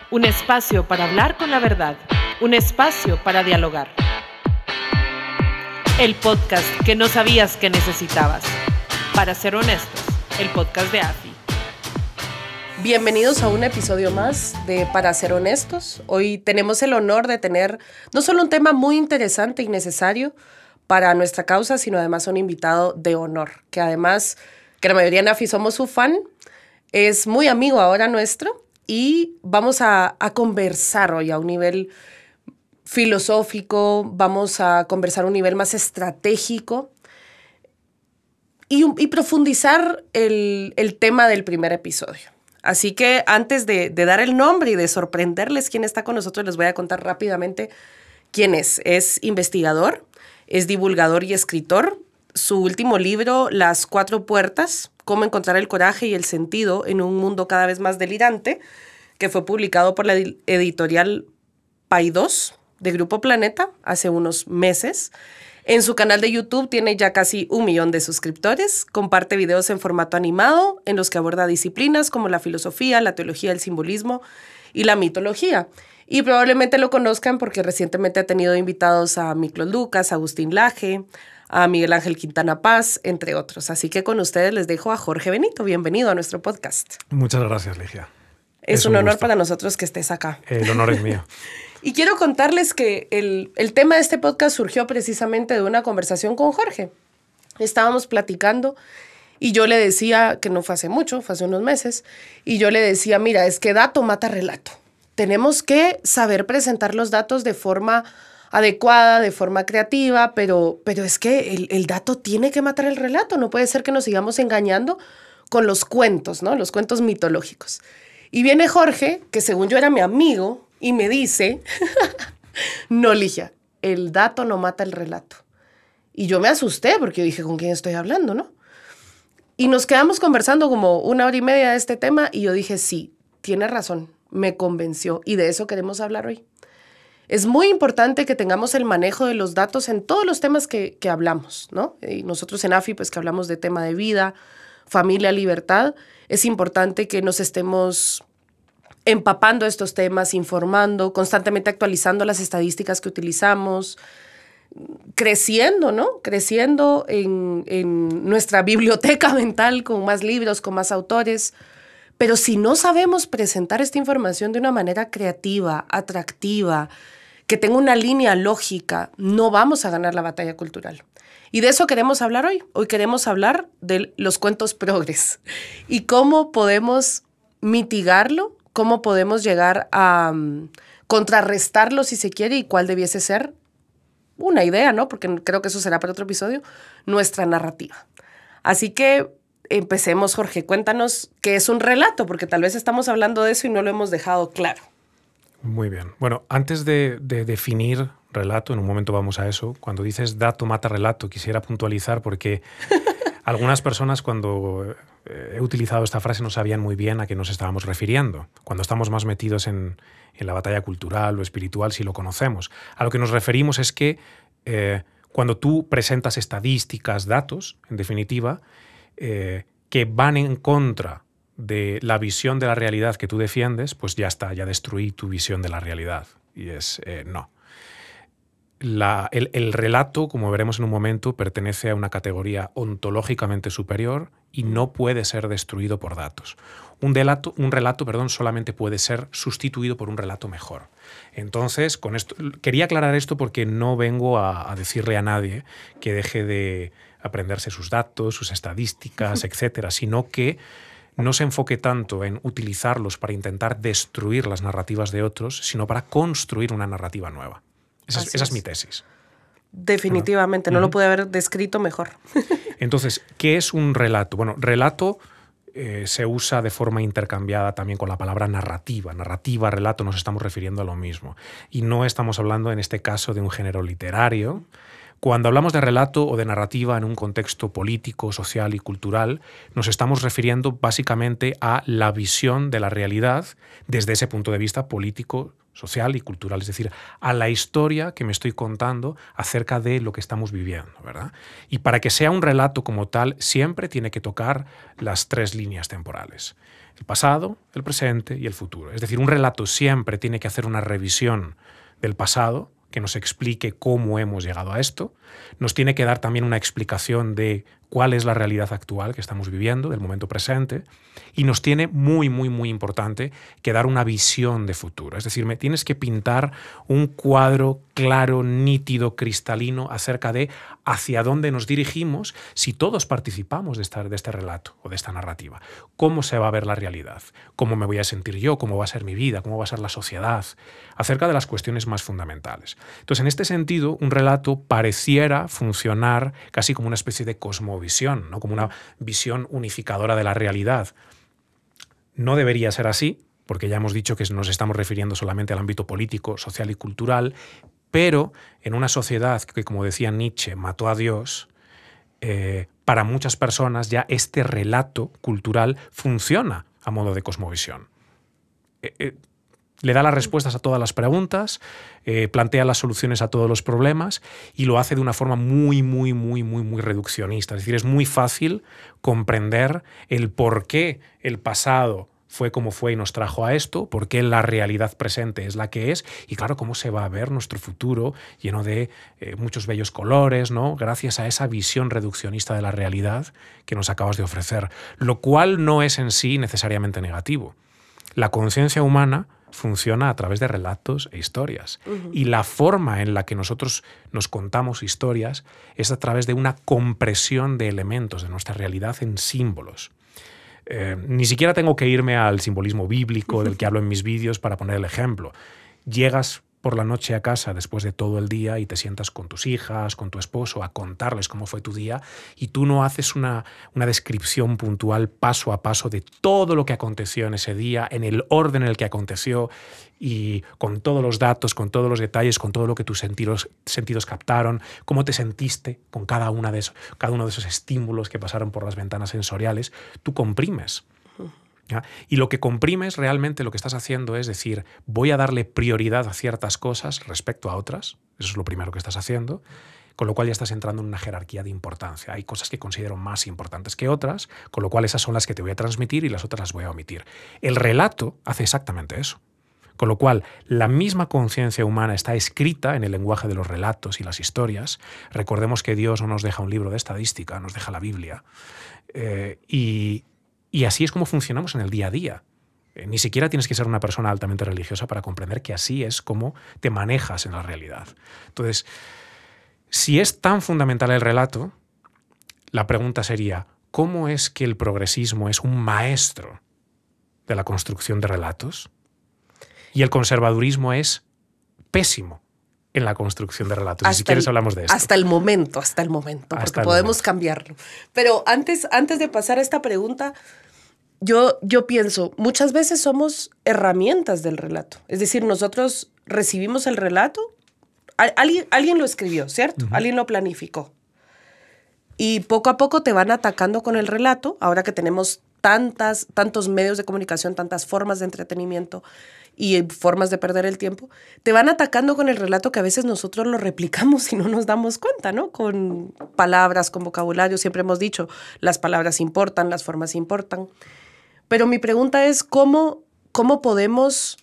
Un espacio para hablar con la verdad, un espacio para dialogar. El podcast que no sabías que necesitabas. Para ser honestos, el podcast de AFI. Bienvenidos a un episodio más de Para ser honestos. Hoy tenemos el honor de tener no solo un tema muy interesante y necesario para nuestra causa, sino además un invitado de honor, que además, que la mayoría en AFI somos su fan, es muy amigo ahora nuestro y vamos a conversar hoy a un nivel filosófico, vamos a conversar a un nivel más estratégico y profundizar el tema del primer episodio. Así que antes de dar el nombre y de sorprenderles quién está con nosotros, les voy a contar rápidamente quién es. Es investigador, es divulgador y escritor. Su último libro, Las Cuatro Puertas, Cómo encontrar el coraje y el sentido en un mundo cada vez más delirante, que fue publicado por la editorial Paidós de Grupo Planeta hace unos meses. En su canal de YouTube tiene ya casi 1 millón de suscriptores. Comparte videos en formato animado en los que aborda disciplinas como la filosofía, la teología, el simbolismo y la mitología. Y probablemente lo conozcan porque recientemente ha tenido invitados a Miklos Lucas, a Agustín Laje, a Miguel Ángel Quintana Paz, entre otros. Así que con ustedes les dejo a Jorge Benito. Bienvenido a nuestro podcast. Muchas gracias, Ligia. Es un honor para nosotros que estés acá. El honor es mío. Y quiero contarles que el tema de este podcast surgió precisamente de una conversación con Jorge. Estábamos platicando y yo le decía, que no fue hace mucho, fue hace unos meses, y yo le decía, mira, es que dato mata relato. Tenemos que saber presentar los datos de forma adecuada, de forma creativa, pero es que el dato tiene que matar el relato. No puede ser que nos sigamos engañando con los cuentos, ¿no? Los cuentos mitológicos. Y viene Jorge, que según yo era mi amigo, y me dice, no, Ligia, el dato no mata el relato. Y yo me asusté porque yo dije, ¿con quién estoy hablando, no? Y nos quedamos conversando como 1 hora y media de este tema y yo dije, sí, tiene razón, me convenció y de eso queremos hablar hoy. Es muy importante que tengamos el manejo de los datos en todos los temas que hablamos, ¿no? Y nosotros en AFI, pues que hablamos de tema de vida, familia, libertad, es importante que nos estemos empapando estos temas, informando, constantemente actualizando las estadísticas que utilizamos, creciendo, ¿no? Creciendo en nuestra biblioteca mental con más libros, con más autores. Pero si no sabemos presentar esta información de una manera creativa, atractiva, que tenga una línea lógica, no vamos a ganar la batalla cultural. Y de eso queremos hablar hoy. Hoy queremos hablar de los cuentos progres y cómo podemos mitigarlo, cómo podemos llegar a contrarrestarlo si se quiere y cuál debiese ser una idea, ¿no? Porque creo que eso será para otro episodio, nuestra narrativa. Así que empecemos, Jorge. Cuéntanos qué es un relato, porque tal vez estamos hablando de eso y no lo hemos dejado claro. Muy bien. Bueno, antes de definir relato, en un momento vamos a eso, cuando dices dato mata relato, quisiera puntualizar porque algunas personas cuando he utilizado esta frase no sabían muy bien a qué nos estábamos refiriendo. Cuando estamos más metidos en la batalla cultural o espiritual, si lo conocemos. A lo que nos referimos es que cuando tú presentas estadísticas, datos, en definitiva, que van en contra de la visión de la realidad que tú defiendes, pues ya está, ya destruí tu visión de la realidad. Y es no. El relato, como veremos en un momento, pertenece a una categoría ontológicamente superior y no puede ser destruido por datos. Un relato, solamente puede ser sustituido por un relato mejor. Entonces, con esto, quería aclarar esto porque no vengo a decirle a nadie que deje de aprenderse sus datos, sus estadísticas, etcétera, sino que no se enfoque tanto en utilizarlos para intentar destruir las narrativas de otros, sino para construir una narrativa nueva. Esa es mi tesis. Definitivamente, no lo pude haber descrito mejor. Entonces, ¿qué es un relato? Bueno, relato se usa de forma intercambiada también con la palabra narrativa. Narrativa, relato, nos estamos refiriendo a lo mismo. Y no estamos hablando en este caso de un género literario. Cuando hablamos de relato o de narrativa en un contexto político, social y cultural, nos estamos refiriendo básicamente a la visión de la realidad desde ese punto de vista político, social y cultural, es decir, a la historia que me estoy contando acerca de lo que estamos viviendo, ¿verdad? Y para que sea un relato como tal, siempre tiene que tocar las 3 líneas temporales. El pasado, el presente y el futuro. Es decir, un relato siempre tiene que hacer una revisión del pasado, que nos explique cómo hemos llegado a esto. Nos tiene que dar también una explicación de cuál es la realidad actual que estamos viviendo, del momento presente. Y nos tiene muy, muy, muy importante que dar una visión de futuro. Es decir, me tienes que pintar un cuadro claro, nítido, cristalino acerca de hacia dónde nos dirigimos si todos participamos de este relato o de esta narrativa. ¿Cómo se va a ver la realidad? ¿Cómo me voy a sentir yo? ¿Cómo va a ser mi vida? ¿Cómo va a ser la sociedad? Acerca de las cuestiones más fundamentales. Entonces, en este sentido, un relato pareciera funcionar casi como una especie de cosmovisión, ¿no? Como una visión unificadora de la realidad. No debería ser así, porque ya hemos dicho que nos estamos refiriendo solamente al ámbito político, social y cultural, pero en una sociedad que, como decía Nietzsche, mató a Dios, para muchas personas ya este relato cultural funciona a modo de cosmovisión. Le da las respuestas a todas las preguntas, plantea las soluciones a todos los problemas y lo hace de una forma muy, muy, muy, muy, muy reduccionista. Es decir, es muy fácil comprender el por qué el pasado fue como fue y nos trajo a esto, por qué la realidad presente es la que es y, claro, cómo se va a ver nuestro futuro lleno de muchos bellos colores, ¿no? Gracias a esa visión reduccionista de la realidad que nos acabas de ofrecer, lo cual no es en sí necesariamente negativo. La conciencia humana funciona a través de relatos e historias. Y la forma en la que nosotros nos contamos historias es a través de una compresión de elementos de nuestra realidad en símbolos. Ni siquiera tengo que irme al simbolismo bíblico del que hablo en mis vídeos para poner el ejemplo. Llegas por la noche a casa después de todo el día y te sientas con tus hijas, con tu esposo, a contarles cómo fue tu día y tú no haces una descripción puntual paso a paso de todo lo que aconteció en ese día, en el orden en el que aconteció y con todos los datos, con todos los detalles, con todo lo que tus sentidos captaron, cómo te sentiste con cada uno de esos estímulos que pasaron por las ventanas sensoriales. Tú comprimes. ¿Ya? Y lo que comprimes realmente lo que estás haciendo es decir, voy a darle prioridad a ciertas cosas respecto a otras, eso es lo primero que estás haciendo, con lo cual ya estás entrando en una jerarquía de importancia. Hay cosas que considero más importantes que otras, con lo cual esas son las que te voy a transmitir y las otras las voy a omitir. El relato hace exactamente eso. Con lo cual, la misma conciencia humana está escrita en el lenguaje de los relatos y las historias. Recordemos que Dios no nos deja un libro de estadística, nos deja la Biblia. Y así es como funcionamos en el día a día. Ni siquiera tienes que ser una persona altamente religiosa para comprender que así es como te manejas en la realidad. Entonces, si es tan fundamental el relato, la pregunta sería, ¿cómo es que el progresismo es un maestro de la construcción de relatos y el conservadurismo es pésimo en la construcción de relatos? Y si quieres hablamos de esto. Hasta el momento, porque podemos cambiarlo. Pero antes de pasar a esta pregunta, yo pienso, muchas veces somos herramientas del relato. Es decir, nosotros recibimos el relato, alguien lo escribió, ¿cierto? Alguien lo planificó. Y poco a poco te van atacando con el relato, ahora que tenemos tantos medios de comunicación, tantas formas de entretenimiento y formas de perder el tiempo, te van atacando con el relato que a veces nosotros lo replicamos y no nos damos cuenta, ¿no? Con palabras, con vocabulario, siempre hemos dicho, las palabras importan, las formas importan. Pero mi pregunta es, ¿cómo podemos,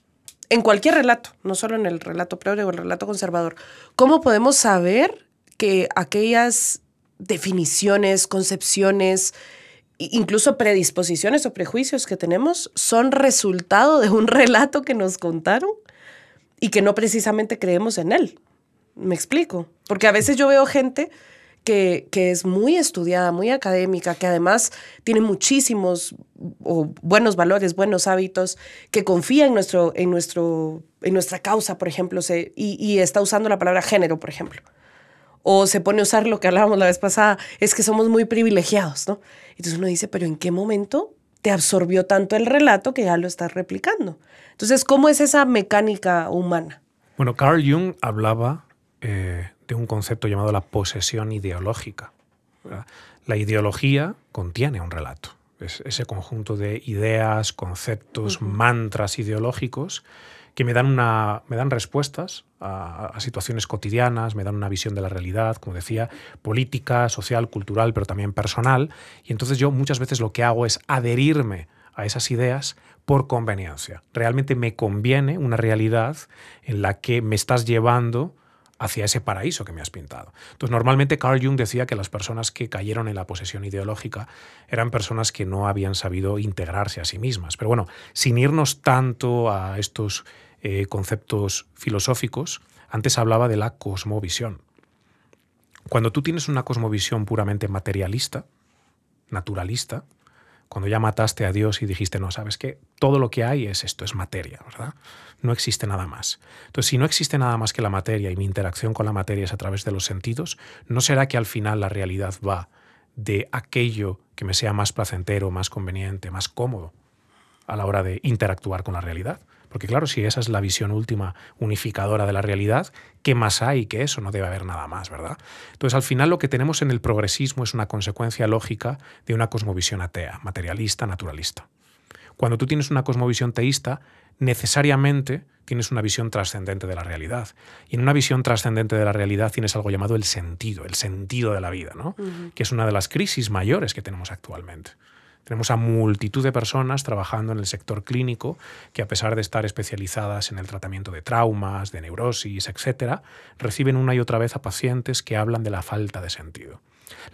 en cualquier relato, no solo en el relato progre o el relato conservador, cómo podemos saber que aquellas definiciones, concepciones, incluso predisposiciones o prejuicios que tenemos son resultado de un relato que nos contaron y que no precisamente creemos en él? ¿Me explico? Porque a veces yo veo gente que es muy estudiada, muy académica, que además tiene muchísimos buenos valores, buenos hábitos, que confía en nuestra causa, por ejemplo, y está usando la palabra género, por ejemplo. O se pone a usar lo que hablábamos la vez pasada, es que somos muy privilegiados, ¿no? Entonces uno dice, ¿pero en qué momento te absorbió tanto el relato que ya lo estás replicando? Entonces, ¿cómo es esa mecánica humana? Bueno, Carl Jung hablaba de un concepto llamado la posesión ideológica. ¿Verdad? La ideología contiene un relato. Es ese conjunto de ideas, conceptos, mantras ideológicos que me dan respuestas a situaciones cotidianas, me dan una visión de la realidad, como decía, política, social, cultural, pero también personal. Y entonces yo muchas veces lo que hago es adherirme a esas ideas por conveniencia. Realmente me conviene una realidad en la que me estás llevando hacia ese paraíso que me has pintado. Entonces, normalmente Carl Jung decía que las personas que cayeron en la posesión ideológica eran personas que no habían sabido integrarse a sí mismas. Pero bueno, sin irnos tanto a estos conceptos filosóficos, antes hablaba de la cosmovisión. Cuando tú tienes una cosmovisión puramente materialista, naturalista, cuando ya mataste a Dios y dijiste, no, ¿sabes qué? Todo lo que hay es esto, es materia, ¿verdad? No existe nada más. Entonces, si no existe nada más que la materia y mi interacción con la materia es a través de los sentidos, ¿no será que al final la realidad va de aquello que me sea más placentero, más conveniente, más cómodo a la hora de interactuar con la realidad? Porque claro, si esa es la visión última unificadora de la realidad, ¿qué más hay que eso? No debe haber nada más, ¿verdad? Entonces, al final lo que tenemos en el progresismo es una consecuencia lógica de una cosmovisión atea, materialista, naturalista. Cuando tú tienes una cosmovisión teísta, necesariamente tienes una visión trascendente de la realidad. Y en una visión trascendente de la realidad tienes algo llamado el sentido de la vida, ¿no? Que es una de las crisis mayores que tenemos actualmente. Tenemos a multitud de personas trabajando en el sector clínico que, a pesar de estar especializadas en el tratamiento de traumas, de neurosis, etc., reciben una y otra vez a pacientes que hablan de la falta de sentido.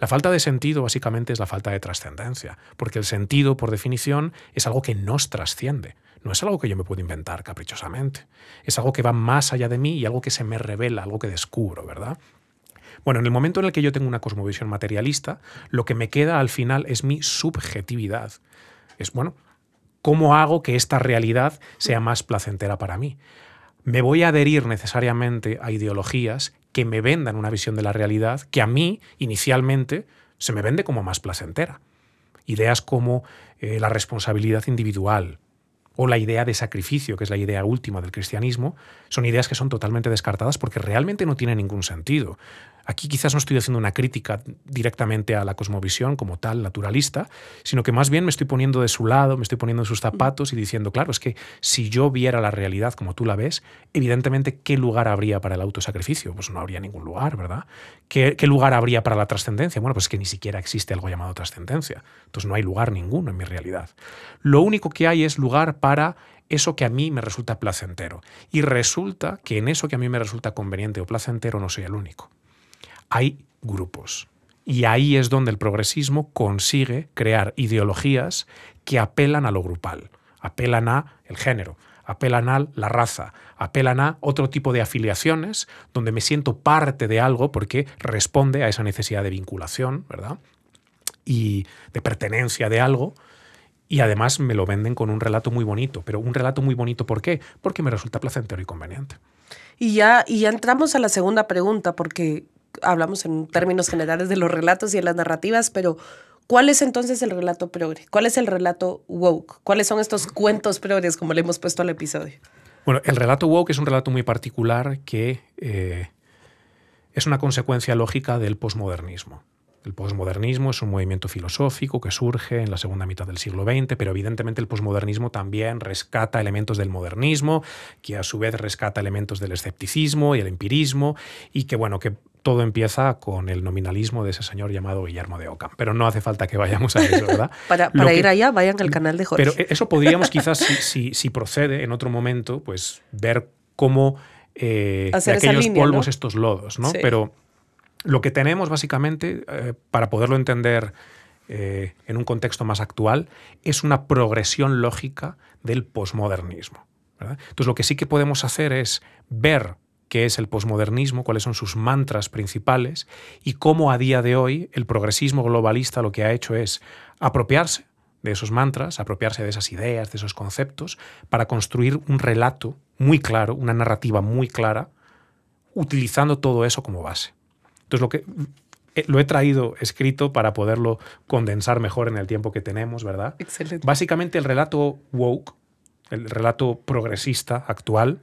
La falta de sentido básicamente es la falta de trascendencia, porque el sentido, por definición, es algo que nos trasciende. No es algo que yo me puedo inventar caprichosamente. Es algo que va más allá de mí y algo que se me revela, algo que descubro, ¿verdad? Bueno, en el momento en el que yo tengo una cosmovisión materialista, lo que me queda al final es mi subjetividad. Es, bueno, ¿cómo hago que esta realidad sea más placentera para mí? Me voy a adherir necesariamente a ideologías que me vendan una visión de la realidad que a mí, inicialmente, se me vende como más placentera. Ideas como la responsabilidad individual, o la idea de sacrificio, que es la idea última del cristianismo, son ideas que son totalmente descartadas porque realmente no tienen ningún sentido. Aquí quizás no estoy haciendo una crítica directamente a la cosmovisión como tal, naturalista, sino que más bien me estoy poniendo de su lado, me estoy poniendo en sus zapatos y diciendo, claro, es que si yo viera la realidad como tú la ves, evidentemente, ¿qué lugar habría para el autosacrificio? Pues no habría ningún lugar, ¿verdad? ¿Qué lugar habría para la trascendencia? Bueno, pues es que ni siquiera existe algo llamado trascendencia. Entonces no hay lugar ninguno en mi realidad. Lo único que hay es lugar para eso que a mí me resulta placentero. Y resulta que en eso que a mí me resulta conveniente o placentero no soy el único. Hay grupos. Y ahí es donde el progresismo consigue crear ideologías que apelan a lo grupal, apelan a el género, apelan a la raza, apelan a otro tipo de afiliaciones donde me siento parte de algo porque responde a esa necesidad de vinculación, ¿verdad? Y de pertenencia de algo. Y además me lo venden con un relato muy bonito. Pero un relato muy bonito, ¿por qué? Porque me resulta placentero y conveniente. Y ya entramos a la segunda pregunta, porque hablamos en términos generales de los relatos y de las narrativas, pero ¿cuál es entonces el relato progre? ¿Cuál es el relato woke? ¿Cuáles son estos cuentos progres, como le hemos puesto al episodio? Bueno, el relato woke es un relato muy particular que es una consecuencia lógica del posmodernismo. El posmodernismo es un movimiento filosófico que surge en la segunda mitad del siglo XX, pero evidentemente el posmodernismo también rescata elementos del modernismo, que a su vez rescata elementos del escepticismo y el empirismo, y que, bueno, que todo empieza con el nominalismo de ese señor llamado Guillermo de Ockham. Pero no hace falta que vayamos a eso, ¿verdad? para ir allá, vayan al canal de Jorge. Pero eso podríamos quizás, si procede en otro momento, pues ver cómo de aquellos línea, polvos, ¿no? Estos lodos, ¿no? Sí. Pero lo que tenemos básicamente, para poderlo entender en un contexto más actual, es una progresión lógica del posmodernismo, ¿verdad? Entonces, lo que sí que podemos hacer es ver qué es el posmodernismo, cuáles son sus mantras principales y cómo a día de hoy el progresismo globalista lo que ha hecho es apropiarse de esos mantras, apropiarse de esas ideas, de esos conceptos, para construir un relato muy claro, una narrativa muy clara, utilizando todo eso como base. Entonces, lo he traído escrito para poderlo condensar mejor en el tiempo que tenemos, ¿verdad? Excelente. Básicamente, el relato woke, el relato progresista actual,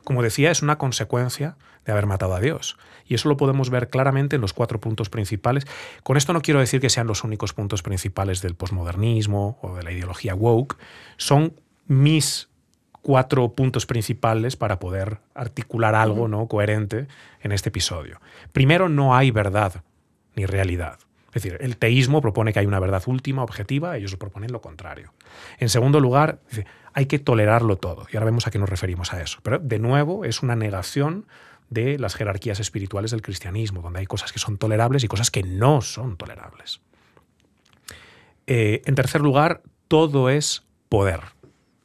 como decía, es una consecuencia de haber matado a Dios. Y eso lo podemos ver claramente en los 4 puntos principales. Con esto no quiero decir que sean los únicos puntos principales del posmodernismo o de la ideología woke. Son mis 4 puntos principales para poder articular algo, ¿no?, coherente en este episodio. Primero, no hay verdad ni realidad. Es decir, el teísmo propone que hay una verdad última, objetiva, ellos proponen lo contrario. En segundo lugar, dice, hay que tolerarlo todo. Y ahora vemos a qué nos referimos a eso. Pero, de nuevo, es una negación de las jerarquías espirituales del cristianismo, donde hay cosas que son tolerables y cosas que no son tolerables. En tercer lugar, todo es poder.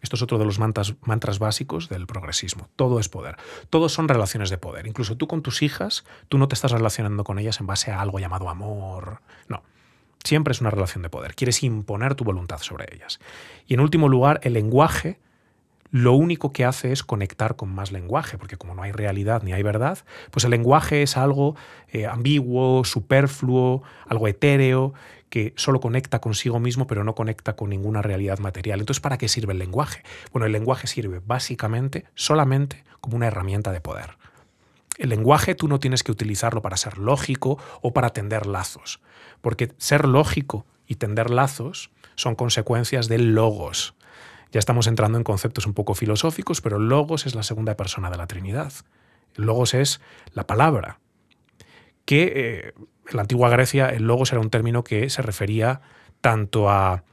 Esto es otro de los mantras básicos del progresismo. Todo es poder. Todos son relaciones de poder. Incluso tú con tus hijas, tú no te estás relacionando con ellas en base a algo llamado amor. No. Siempre es una relación de poder. Quieres imponer tu voluntad sobre ellas. Y en último lugar, el lenguaje lo único que hace es conectar con más lenguaje, porque como no hay realidad ni hay verdad, pues el lenguaje es algo ambiguo, superfluo, algo etéreo, que solo conecta consigo mismo, pero no conecta con ninguna realidad material. Entonces, ¿para qué sirve el lenguaje? Bueno, el lenguaje sirve básicamente, solamente, como una herramienta de poder. El lenguaje tú no tienes que utilizarlo para ser lógico o para tender lazos, porque ser lógico y tender lazos son consecuencias del logos. Ya estamos entrando en conceptos un poco filosóficos, pero el logos es la segunda persona de la Trinidad. El logos es la palabra, que en la antigua Grecia el logos era un término que se refería tanto a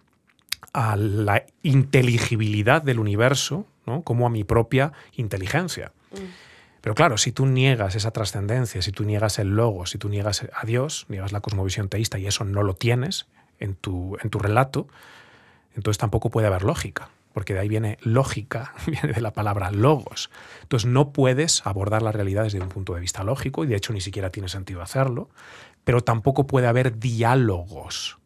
la inteligibilidad del universo, ¿no?, como a mi propia inteligencia. Pero claro, si tú niegas esa trascendencia, si tú niegas el logos, si tú niegas a Dios, niegas la cosmovisión teísta y eso no lo tienes en tu relato, entonces tampoco puede haber lógica, porque de ahí viene lógica, viene de la palabra logos. Entonces no puedes abordar la realidad desde un punto de vista lógico, y de hecho ni siquiera tiene sentido hacerlo, pero tampoco puede haber diálogos,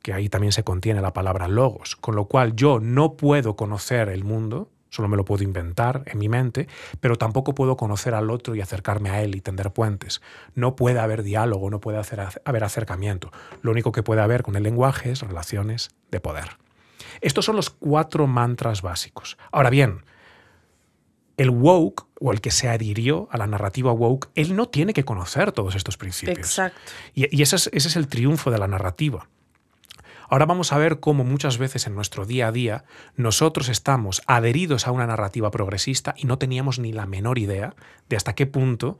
que ahí también se contiene la palabra logos, con lo cual yo no puedo conocer el mundo, solo me lo puedo inventar en mi mente, pero tampoco puedo conocer al otro y acercarme a él y tender puentes. No puede haber diálogo, no puede haber acercamiento. Lo único que puede haber con el lenguaje es relaciones de poder. Estos son los 4 mantras básicos. Ahora bien, el woke, o el que se adhirió a la narrativa woke, él no tiene que conocer todos estos principios. Exacto. Y ese es el triunfo de la narrativa. Ahora vamos a ver cómo muchas veces en nuestro día a día nosotros estamos adheridos a una narrativa progresista y no teníamos ni la menor idea de hasta qué punto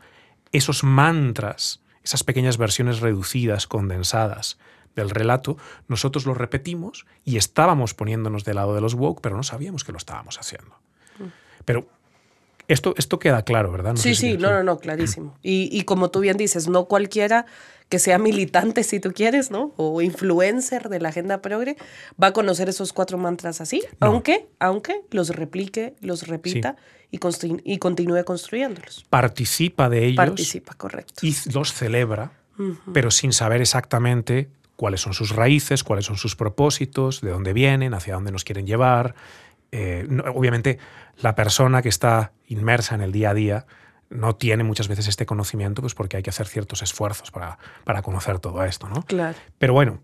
esos mantras, esas pequeñas versiones reducidas, condensadas del relato, nosotros los repetimos y estábamos poniéndonos del lado de los woke, pero no sabíamos que lo estábamos haciendo. Pero esto queda claro, ¿verdad? Sí, no, clarísimo. Y como tú bien dices, no cualquiera que sea militante, si tú quieres, ¿no?, o influencer de la agenda progre, va a conocer esos 4 mantras así, no. aunque los replique, los repita, sí, y continúe construyéndolos. Participa de ellos. Participa, correcto. Y los celebra, pero sin saber exactamente cuáles son sus raíces, cuáles son sus propósitos, de dónde vienen, hacia dónde nos quieren llevar. Obviamente, la persona que está inmersa en el día a día no tiene muchas veces este conocimiento, pues porque hay que hacer ciertos esfuerzos para conocer todo esto, ¿no? Claro. Pero bueno,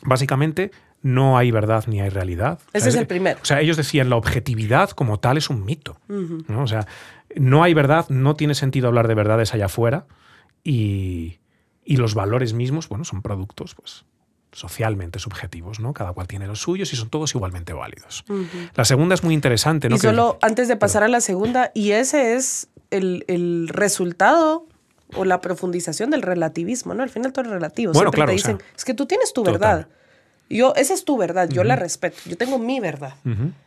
básicamente no hay verdad ni hay realidad. Ese es el primero. O sea, ellos decían la objetividad como tal es un mito, ¿no? O sea, no hay verdad, no tiene sentido hablar de verdades allá afuera, y los valores mismos, bueno, son productos, pues, socialmente subjetivos, ¿no? Cada cual tiene los suyos y son todos igualmente válidos. La segunda es muy interesante, ¿no? Y solo antes de pasar a la segunda, y ese es el resultado o la profundización del relativismo, ¿no? Al final todo es relativo. Bueno, siempre claro, te dicen, es que tú tienes tu verdad. Esa es tu verdad, yo la respeto. Yo tengo mi verdad.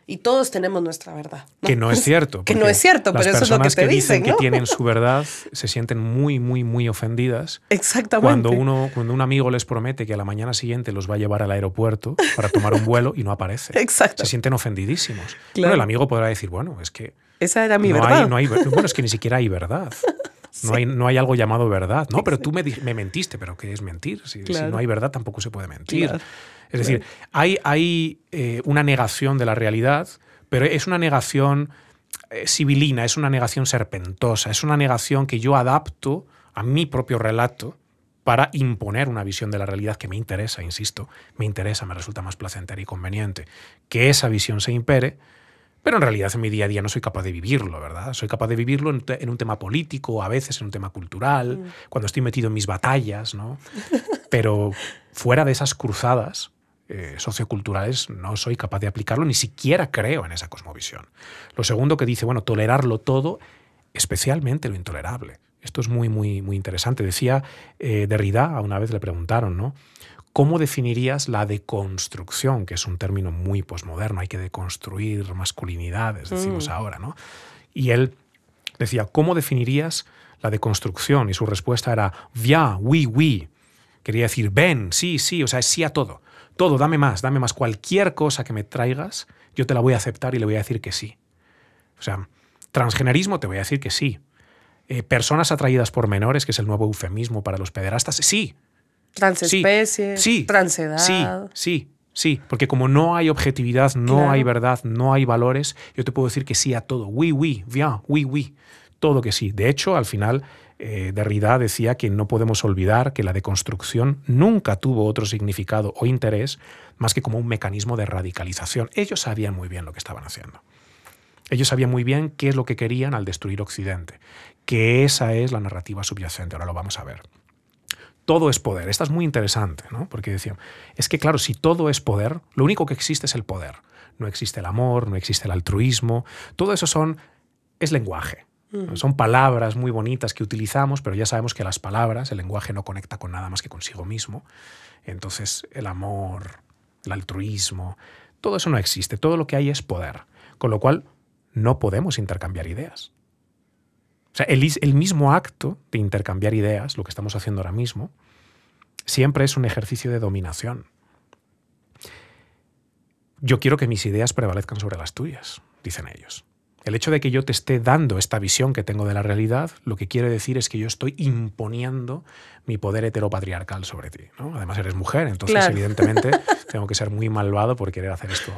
Y todos tenemos nuestra verdad, ¿no? Que no es cierto. Que no es cierto, pero eso es lo que te dicen, ¿no? que tienen su verdad se sienten muy, muy, muy ofendidas. Exactamente. Cuando un amigo les promete que a la mañana siguiente los va a llevar al aeropuerto para tomar un vuelo y no aparece. Exacto. Se sienten ofendidísimos. Claro. Bueno, el amigo podrá decir, bueno, es que... Esa era mi verdad. Bueno, es que ni siquiera hay verdad. Sí. No hay algo llamado verdad. No, pero tú me mentiste. ¿Pero qué es mentir? Si no hay verdad tampoco se puede mentir. Claro. Es decir, hay una negación de la realidad, pero es una negación sibilina, es una negación serpentosa, es una negación que yo adapto a mi propio relato para imponer una visión de la realidad que me interesa, insisto, me resulta más placentera y conveniente que esa visión se impere. Pero en realidad en mi día a día no soy capaz de vivirlo, ¿verdad? Soy capaz de vivirlo en un tema político, a veces en un tema cultural, cuando estoy metido en mis batallas, ¿no? Pero fuera de esas cruzadas socioculturales no soy capaz de aplicarlo, ni siquiera creo en esa cosmovisión. Lo segundo que dice, bueno, tolerarlo todo, especialmente lo intolerable. Esto es muy, muy, muy interesante. Decía Derrida, a una vez le preguntaron, ¿no? ¿Cómo definirías la deconstrucción? Que es un término muy posmoderno, hay que deconstruir masculinidades, decimos ahora, ¿no? Y él decía, ¿cómo definirías la deconstrucción? Y su respuesta era, viens, oui, oui. Quería decir, ven, sí, sí, o sea, sí a todo. Todo, dame más, cualquier cosa que me traigas, yo te la voy a aceptar y le voy a decir que sí. O sea, transgenerismo te voy a decir que sí. Personas atraídas por menores, que es el nuevo eufemismo para los pederastas, sí. Transespecie, sí, transedad. Sí, porque como no hay objetividad, no hay verdad, no hay valores, yo te puedo decir que sí a todo. Oui, oui, viens, oui, oui. Todo que sí. De hecho, al final, Derrida decía que no podemos olvidar que la deconstrucción nunca tuvo otro significado o interés más que como un mecanismo de radicalización. Ellos sabían muy bien lo que estaban haciendo. Ellos sabían muy bien qué es lo que querían al destruir Occidente, que esa es la narrativa subyacente. Ahora lo vamos a ver. Todo es poder. Esta es muy interesante, ¿no? Porque decían, es que claro, si todo es poder, lo único que existe es el poder. No existe el amor, no existe el altruismo. Todo eso es lenguaje. ¿No? Son palabras muy bonitas que utilizamos, pero ya sabemos que las palabras, el lenguaje no conecta con nada más que consigo mismo. Entonces, el amor, el altruismo, todo eso no existe. Todo lo que hay es poder. Con lo cual, no podemos intercambiar ideas. O sea, el mismo acto de intercambiar ideas, lo que estamos haciendo ahora mismo, siempre es un ejercicio de dominación. Yo quiero que mis ideas prevalezcan sobre las tuyas, dicen ellos. El hecho de que yo te esté dando esta visión que tengo de la realidad, lo que quiere decir es que yo estoy imponiendo mi poder heteropatriarcal sobre ti, ¿no? Además eres mujer, entonces claro, evidentemente tengo que ser muy malvado por querer hacer esto.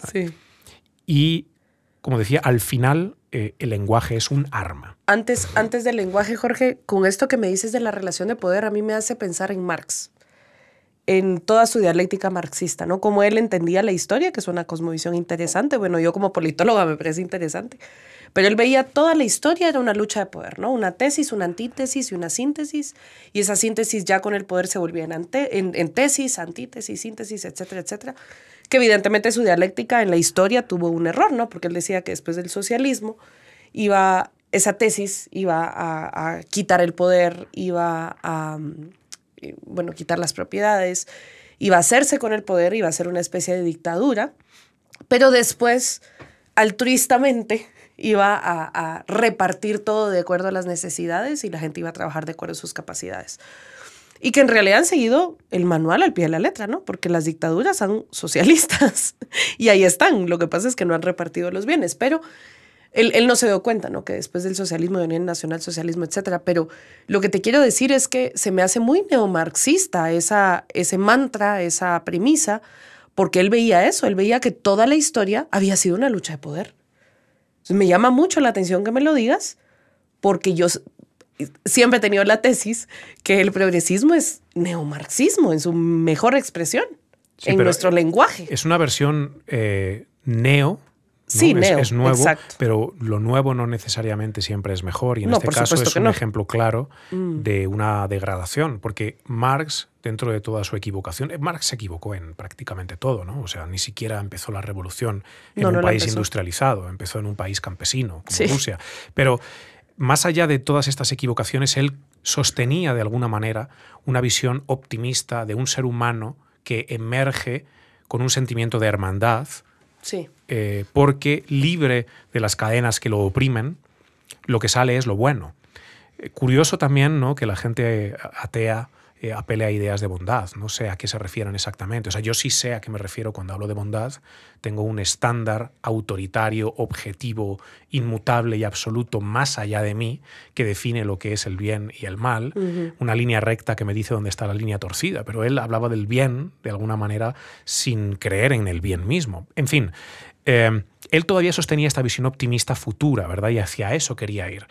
Sí. Y, como decía, al final el lenguaje es un arma. Antes del lenguaje, Jorge, con esto que me dices de la relación de poder, a mí me hace pensar en Marx, en toda su dialéctica marxista, ¿no? Como él entendía la historia, que es una cosmovisión interesante. Bueno, yo como politóloga me parece interesante. Pero él veía toda la historia era una lucha de poder, ¿no? Una tesis, una antítesis y una síntesis. Y esa síntesis ya con el poder se volvía en tesis, antítesis, síntesis, etcétera, etcétera. Que evidentemente su dialéctica en la historia tuvo un error, ¿no? Porque él decía que después del socialismo esa tesis iba a quitar el poder, iba a quitar las propiedades, iba a hacerse con el poder, iba a ser una especie de dictadura, pero después, altruistamente, iba a repartir todo de acuerdo a las necesidades y la gente iba a trabajar de acuerdo a sus capacidades. Y que en realidad han seguido el manual al pie de la letra, ¿no? Porque las dictaduras son socialistas y ahí están. Lo que pasa es que no han repartido los bienes, pero él no se dio cuenta, ¿no? Que después del socialismo, de Unión Nacional, socialismo, etcétera. Pero lo que te quiero decir es que se me hace muy neomarxista ese mantra, esa premisa, porque él veía eso. Él veía que toda la historia había sido una lucha de poder. Entonces, me llama mucho la atención que me lo digas, porque yo siempre he tenido la tesis que el progresismo es neomarxismo en su mejor expresión, sí, en nuestro lenguaje. Es una versión neo. Sí, ¿no? neo, es nuevo, exacto. Pero lo nuevo no necesariamente siempre es mejor. Y en este caso es un ejemplo claro de una degradación. Porque Marx, dentro de toda su equivocación, Marx se equivocó en prácticamente todo, ¿no? O sea, ni siquiera empezó la revolución en un país industrializado, empezó en un país campesino, como Rusia. Pero más allá de todas estas equivocaciones, él sostenía de alguna manera una visión optimista de un ser humano que emerge con un sentimiento de hermandad. Sí. Porque libre de las cadenas que lo oprimen, lo que sale es lo bueno. Curioso también, ¿no?, que la gente atea apele a ideas de bondad. No sé a qué se refieren exactamente. O sea, yo sí sé a qué me refiero cuando hablo de bondad. Tengo un estándar autoritario, objetivo, inmutable y absoluto más allá de mí que define lo que es el bien y el mal. Una línea recta que me dice dónde está la línea torcida. Pero él hablaba del bien, de alguna manera, sin creer en el bien mismo. En fin, él todavía sostenía esta visión optimista futura, ¿verdad? Y hacia eso quería ir.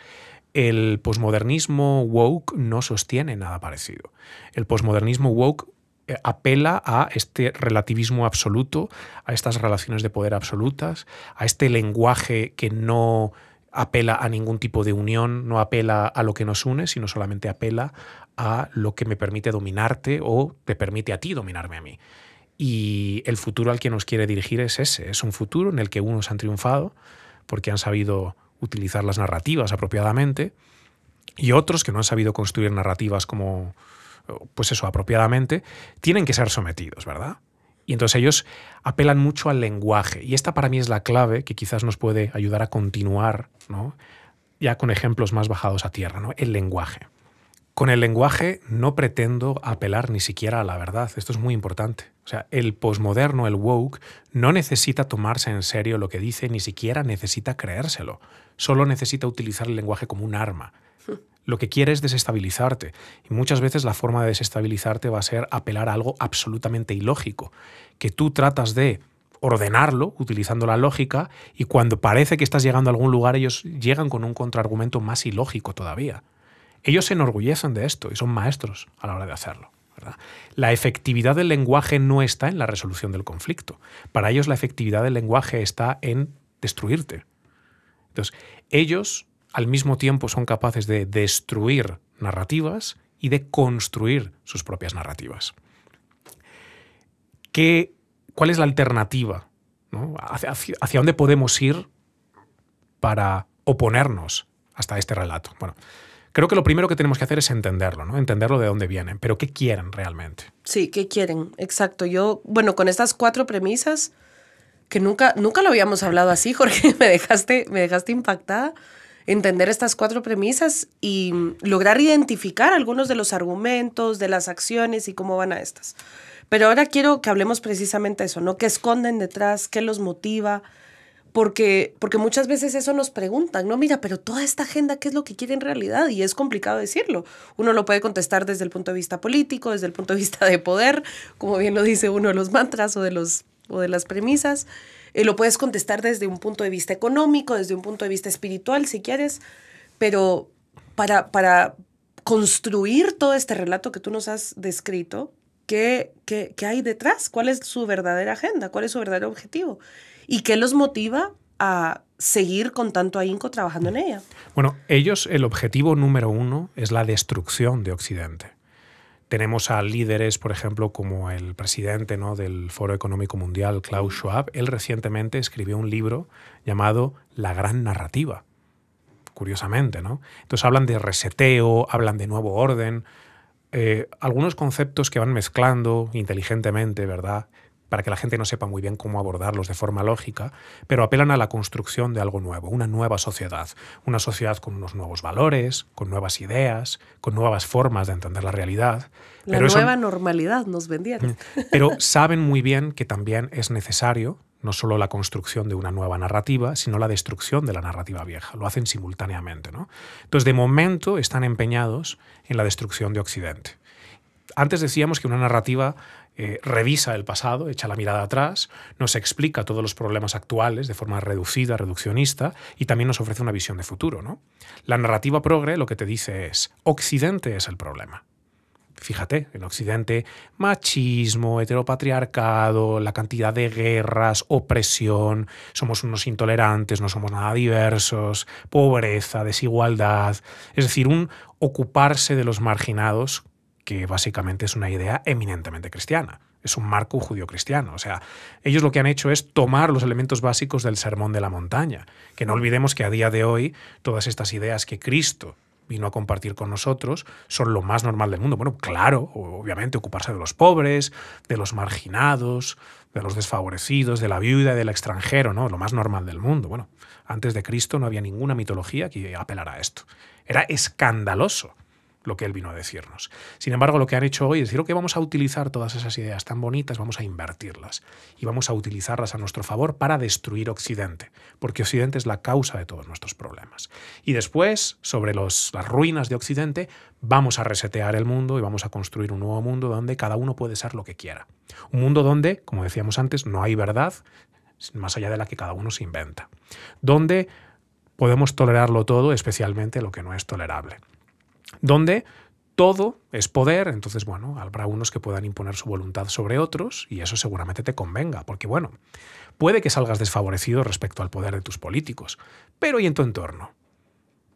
El posmodernismo woke no sostiene nada parecido. El posmodernismo woke apela a este relativismo absoluto, a estas relaciones de poder absolutas, a este lenguaje que no apela a ningún tipo de unión, no apela a lo que nos une, sino solamente apela a lo que me permite dominarte o te permite a ti dominarme a mí. Y el futuro al que nos quiere dirigir es ese. Es un futuro en el que unos han triunfado porque han sabido utilizar las narrativas apropiadamente, y otros que no han sabido construir narrativas como, pues eso, apropiadamente, tienen que ser sometidos, ¿verdad? Y entonces ellos apelan mucho al lenguaje. Y esta para mí es la clave que quizás nos puede ayudar a continuar, ¿no? Ya con ejemplos más bajados a tierra, ¿no? El lenguaje. Con el lenguaje no pretendo apelar ni siquiera a la verdad. Esto es muy importante. O sea, el posmoderno, el woke, no necesita tomarse en serio lo que dice, ni siquiera necesita creérselo. Solo necesita utilizar el lenguaje como un arma. Lo que quiere es desestabilizarte. Y muchas veces la forma de desestabilizarte va a ser apelar a algo absolutamente ilógico, que tú tratas de ordenarlo utilizando la lógica y cuando parece que estás llegando a algún lugar, ellos llegan con un contraargumento más ilógico todavía. Ellos se enorgullecen de esto y son maestros a la hora de hacerlo, ¿verdad? La efectividad del lenguaje no está en la resolución del conflicto. Para ellos la efectividad del lenguaje está en destruirte. Entonces, ellos al mismo tiempo son capaces de destruir narrativas y de construir sus propias narrativas. ¿Cuál es la alternativa, ¿no? ¿Hacia dónde podemos ir para oponernos hasta este relato? Bueno, creo que lo primero que tenemos que hacer es entenderlo, ¿no? Entenderlo de dónde vienen, pero ¿qué quieren realmente? Sí, ¿qué quieren? Exacto. Yo, bueno, con estas 4 premisas, que nunca lo habíamos hablado así, Jorge, me dejaste impactada. Entender estas 4 premisas y lograr identificar algunos de los argumentos, de las acciones y cómo van a estas. Pero ahora quiero que hablemos precisamente de eso, ¿no? ¿Qué esconden detrás? ¿Qué los motiva? Porque muchas veces eso nos preguntan, ¿no? Mira, pero toda esta agenda, ¿qué es lo que quiere en realidad? Y es complicado decirlo. Uno lo puede contestar desde el punto de vista político, desde el punto de vista de poder, como bien lo dice uno de los mantras o de las premisas. Lo puedes contestar desde un punto de vista económico, desde un punto de vista espiritual, si quieres, pero para construir todo este relato que tú nos has descrito, ¿qué hay detrás? ¿Cuál es su verdadera agenda? ¿Cuál es su verdadero objetivo? ¿Y qué los motiva a seguir con tanto ahínco trabajando en ella? Bueno, ellos, el objetivo número 1 es la destrucción de Occidente. Tenemos a líderes, por ejemplo, como el presidente, ¿no?, del Foro Económico Mundial, Klaus Schwab. Él recientemente escribió un libro llamado La Gran Narrativa, curiosamente, ¿no? Entonces hablan de reseteo, hablan de nuevo orden, algunos conceptos que van mezclando inteligentemente, ¿verdad?, para que la gente no sepa muy bien cómo abordarlos de forma lógica, pero apelan a la construcción de algo nuevo, una nueva sociedad, una sociedad con unos nuevos valores, con nuevas ideas, con nuevas formas de entender la realidad. La nueva normalidad nos vendieron. Pero saben muy bien que también es necesario no solo la construcción de una nueva narrativa, sino la destrucción de la narrativa vieja. Lo hacen simultáneamente, ¿no? Entonces, de momento, están empeñados en la destrucción de Occidente. Antes decíamos que una narrativa revisa el pasado, echa la mirada atrás, nos explica todos los problemas actuales de forma reducida, reduccionista, y también nos ofrece una visión de futuro, ¿no? La narrativa progre lo que te dice es, Occidente es el problema. Fíjate, en Occidente, machismo, heteropatriarcado, la cantidad de guerras, opresión, somos unos intolerantes, no somos nada diversos, pobreza, desigualdad, es decir, un ocuparse de los marginados, que básicamente es una idea eminentemente cristiana. Es un marco judío-cristiano. O sea, ellos lo que han hecho es tomar los elementos básicos del Sermón de la Montaña. Que no olvidemos que a día de hoy todas estas ideas que Cristo vino a compartir con nosotros son lo más normal del mundo. Bueno, claro, obviamente ocuparse de los pobres, de los marginados, de los desfavorecidos, de la viuda y del extranjero, ¿no? Lo más normal del mundo. Bueno, antes de Cristo no había ninguna mitología que apelara a esto. Era escandaloso lo que él vino a decirnos. Sin embargo, lo que han hecho hoy es decir, ok, vamos a utilizar todas esas ideas tan bonitas, vamos a invertirlas y vamos a utilizarlas a nuestro favor para destruir Occidente, porque Occidente es la causa de todos nuestros problemas. Y después, sobre las ruinas de Occidente, vamos a resetear el mundo y vamos a construir un nuevo mundo donde cada uno puede ser lo que quiera. Un mundo donde, como decíamos antes, no hay verdad más allá de la que cada uno se inventa. Donde podemos tolerarlo todo, especialmente lo que no es tolerable. Donde todo es poder, entonces, bueno, habrá unos que puedan imponer su voluntad sobre otros y eso seguramente te convenga, porque, bueno, puede que salgas desfavorecido respecto al poder de tus políticos, pero ¿y en tu entorno?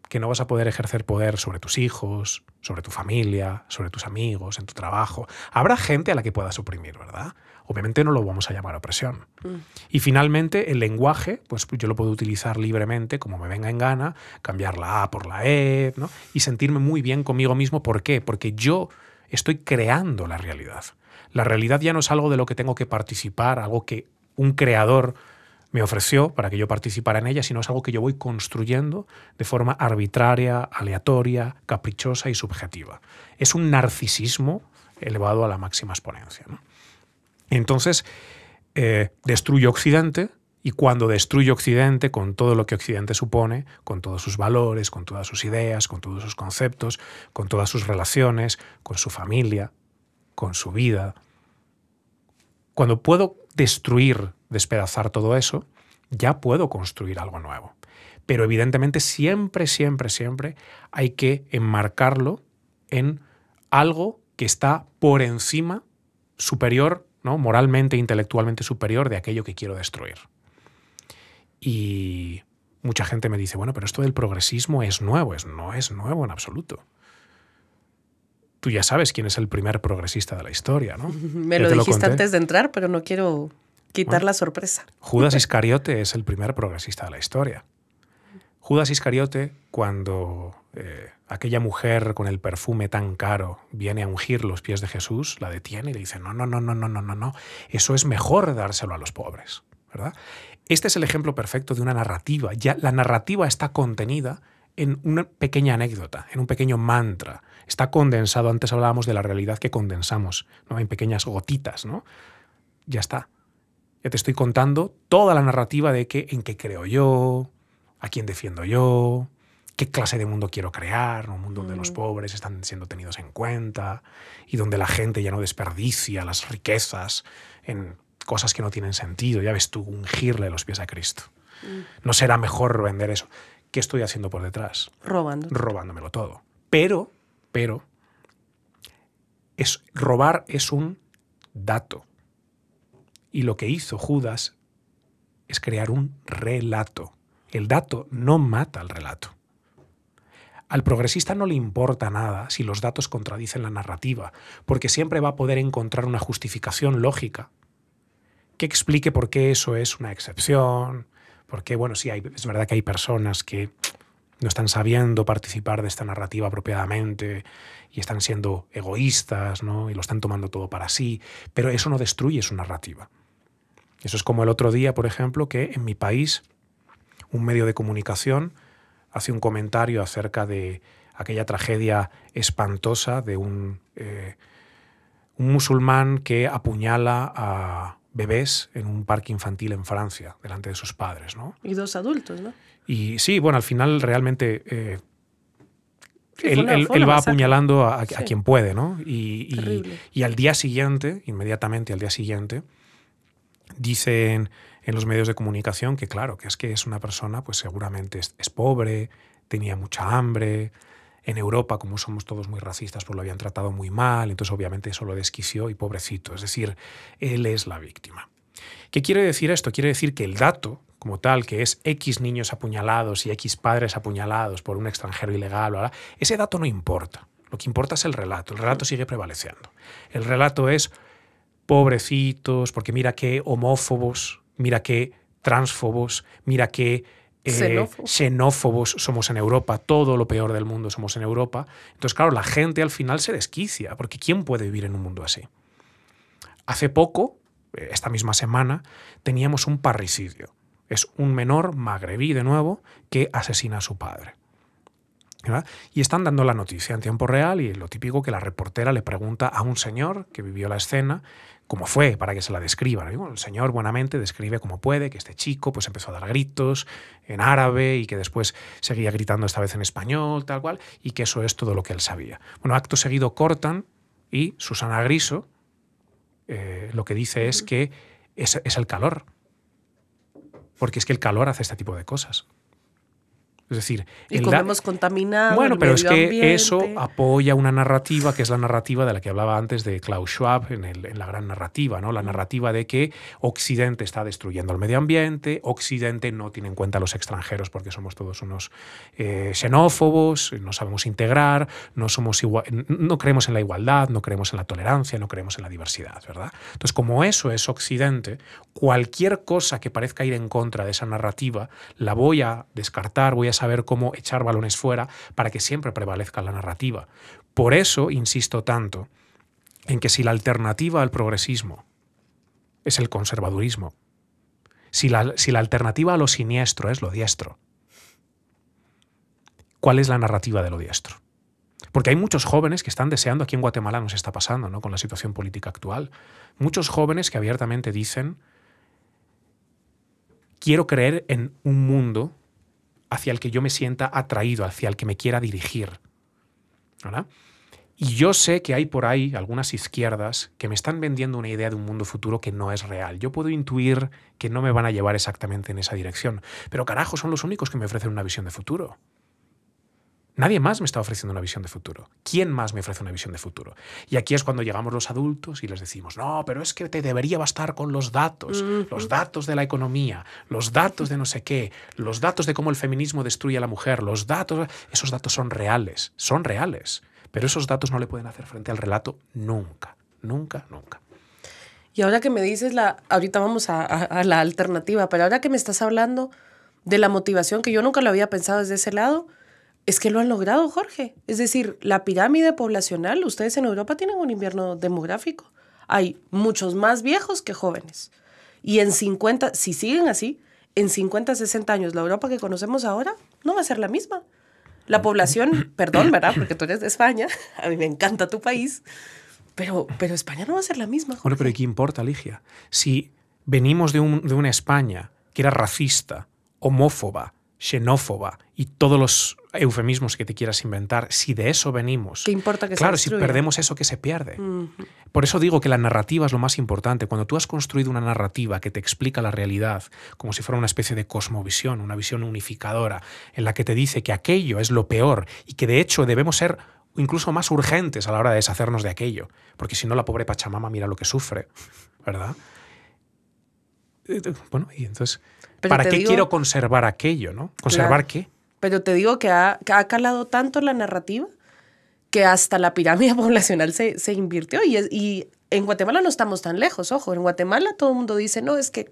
que no vas a poder ejercer poder sobre tus hijos, sobre tu familia, sobre tus amigos, en tu trabajo. Habrá gente a la que puedas oprimir, ¿verdad? Obviamente no lo vamos a llamar opresión. Y finalmente el lenguaje, pues yo lo puedo utilizar libremente, como me venga en gana, cambiar la A por la E, ¿no? Y sentirme muy bien conmigo mismo. ¿Por qué? Porque yo estoy creando la realidad. La realidad ya no es algo de lo que tengo que participar, algo que un creador me ofreció para que yo participara en ella, sino es algo que yo voy construyendo de forma arbitraria, aleatoria, caprichosa y subjetiva. Es un narcisismo elevado a la máxima exponencia, ¿no? Entonces, destruyo Occidente, y cuando destruyo Occidente, con todo lo que Occidente supone, con todos sus valores, con todas sus ideas, con todos sus conceptos, con todas sus relaciones, con su familia, con su vida, cuando puedo destruir, despedazar todo eso, ya puedo construir algo nuevo. Pero evidentemente siempre, siempre, siempre hay que enmarcarlo en algo que está por encima, superior, ¿no? Moralmente, intelectualmente superior de aquello que quiero destruir. Y mucha gente me dice, bueno, pero esto del progresismo es nuevo. No es nuevo en absoluto. Tú ya sabes quién es el primer progresista de la historia, ¿no? Me lo dijiste antes de entrar, pero no quiero quitar la sorpresa. Judas Iscariote es el primer progresista de la historia. Judas Iscariote, cuando aquella mujer con el perfume tan caro viene a ungir los pies de Jesús, la detiene y le dice, no, eso es mejor dárselo a los pobres, ¿verdad? Este es el ejemplo perfecto de una narrativa. Ya la narrativa está contenida en una pequeña anécdota, en un pequeño mantra. Está condensado. Antes hablábamos de la realidad que condensamos, ¿no? En pequeñas gotitas, ¿no? Ya está. Ya te estoy contando toda la narrativa de en qué creo yo, a quién defiendo yo, qué clase de mundo quiero crear, un mundo donde los pobres están siendo tenidos en cuenta y donde la gente ya no desperdicia las riquezas en cosas que no tienen sentido. Ya ves tú, ungirle los pies a Cristo. ¿No será mejor vender eso? ¿Qué estoy haciendo por detrás? Robándomelo todo. Pero robar es un dato. Y lo que hizo Judas es crear un relato. El dato no mata al relato. Al progresista no le importa nada si los datos contradicen la narrativa, porque siempre va a poder encontrar una justificación lógica que explique por qué eso es una excepción, porque, bueno, sí, es verdad que hay personas que no están sabiendo participar de esta narrativa apropiadamente y están siendo egoístas, ¿no? Y lo están tomando todo para sí, pero eso no destruye su narrativa. Eso es como el otro día, por ejemplo, que en mi país un medio de comunicación hace un comentario acerca de aquella tragedia espantosa de un musulmán que apuñala a bebés en un parque infantil en Francia, delante de sus padres, ¿no? Y 2 adultos, ¿no? Y sí, bueno, al final realmente él va apuñalando a quien puede, ¿no? Y al día siguiente, inmediatamente al día siguiente, dicen en los medios de comunicación que, claro, que es una persona, pues seguramente es pobre, tenía mucha hambre. En Europa, como somos todos muy racistas, pues lo habían tratado muy mal, entonces obviamente eso lo desquició y pobrecito. Es decir, él es la víctima. ¿Qué quiere decir esto? Quiere decir que el dato, como tal, que es X niños apuñalados y X padres apuñalados por un extranjero ilegal, bla, bla, ese dato no importa. Lo que importa es el relato. El relato sigue prevaleciendo. El relato es pobrecitos, porque mira qué homófobos, mira qué transfobos, mira qué xenófobos somos en Europa, todo lo peor del mundo somos en Europa. Entonces, claro, la gente al final se desquicia, porque ¿quién puede vivir en un mundo así? Hace poco, esta misma semana, teníamos un parricidio. Es un menor magrebí, de nuevo, que asesina a su padre. ¿Verdad? Y están dando la noticia en tiempo real y lo típico que la reportera le pregunta a un señor que vivió la escena cómo fue, para que se la describan. Y bueno, el señor buenamente describe cómo puede, que este chico pues empezó a dar gritos en árabe y que después seguía gritando esta vez en español, tal cual, y que eso es todo lo que él sabía. Bueno, acto seguido cortan y Susana Griso lo que dice es que es el calor, porque es que el calor hace este tipo de cosas. Es decir, y comemos contaminado. Bueno, pero es que ambiente. eso apoya una narrativa que es la narrativa de la que hablaba antes de Klaus Schwab en la gran narrativa, ¿no? La narrativa de que Occidente está destruyendo el medio ambiente, Occidente no tiene en cuenta a los extranjeros porque somos todos unos xenófobos, no sabemos integrar, no creemos en la igualdad, no creemos en la tolerancia, no creemos en la diversidad, ¿verdad? Entonces, como eso es Occidente, cualquier cosa que parezca ir en contra de esa narrativa la voy a descartar, voy a saber cómo echar balones fuera para que siempre prevalezca la narrativa. Por eso insisto tanto en que si la alternativa al progresismo es el conservadurismo, si la alternativa a lo siniestro es lo diestro, ¿cuál es la narrativa de lo diestro? Porque hay muchos jóvenes que están deseando, aquí en Guatemala nos está pasando, ¿no? Con la situación política actual, muchos jóvenes que abiertamente dicen: quiero creer en un mundo hacia el que yo me sienta atraído, hacia el que me quiera dirigir, ¿verdad? Y yo sé que hay por ahí algunas izquierdas que me están vendiendo una idea de un mundo futuro que no es real. Yo puedo intuir que no me van a llevar exactamente en esa dirección, pero carajo, son los únicos que me ofrecen una visión de futuro. Nadie más me está ofreciendo una visión de futuro. ¿Quién más me ofrece una visión de futuro? Y aquí es cuando llegamos los adultos y les decimos: no, pero es que te debería bastar con los datos de la economía, los datos de no sé qué, los datos de cómo el feminismo destruye a la mujer, los datos... Esos datos son reales, pero esos datos no le pueden hacer frente al relato nunca, nunca, nunca. Y ahora que me dices, ahorita vamos a la alternativa, pero ahora que me estás hablando de la motivación, que yo nunca lo había pensado desde ese lado, es que lo han logrado, Jorge. Es decir, la pirámide poblacional, ustedes en Europa tienen un invierno demográfico. Hay muchos más viejos que jóvenes. Y en 50, si siguen así, en 50, 60 años, la Europa que conocemos ahora no va a ser la misma. La población, perdón, ¿verdad? Porque tú eres de España, a mí me encanta tu país, pero España no va a ser la misma, Jorge. Bueno, pero ¿qué importa, Ligia? Si venimos de una España que era racista, homófoba, xenófoba y todos los eufemismos que te quieras inventar, si de eso venimos... ¿Qué importa que claro, se destruya? si perdemos eso, que se pierde. Por eso digo que la narrativa es lo más importante. Cuando tú has construido una narrativa que te explica la realidad como si fuera una especie de cosmovisión, una visión unificadora, en la que te dice que aquello es lo peor y que de hecho debemos ser incluso más urgentes a la hora de deshacernos de aquello, porque si no la pobre Pachamama mira lo que sufre, ¿verdad? Bueno, y entonces... Pero ¿para qué quiero conservar aquello, no? ¿Conservar qué? Pero te digo que ha calado tanto la narrativa que hasta la pirámide poblacional se invirtió. Y en Guatemala no estamos tan lejos, ojo. En Guatemala todo el mundo dice, no, es que en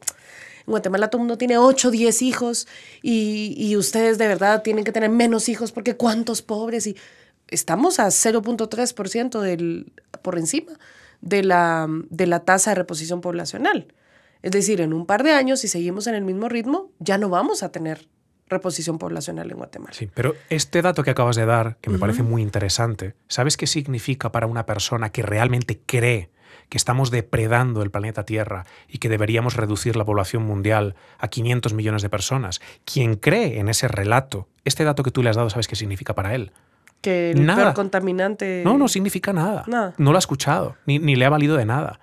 Guatemala todo el mundo tiene 8, 10 hijos y ustedes de verdad tienen que tener menos hijos porque cuántos pobres. Y estamos a 0.3% por encima de la tasa de reposición poblacional. Es decir, en un par de años, si seguimos en el mismo ritmo, ya no vamos a tener reposición poblacional en Guatemala. Sí, pero este dato que acabas de dar, que me parece muy interesante, ¿sabes qué significa para una persona que realmente cree que estamos depredando el planeta Tierra y que deberíamos reducir la población mundial a 500 millones de personas? Quien cree en ese relato, este dato que tú le has dado, ¿sabes qué significa para él? Que el peor contaminante... No significa nada. No lo ha escuchado, ni le ha valido de nada.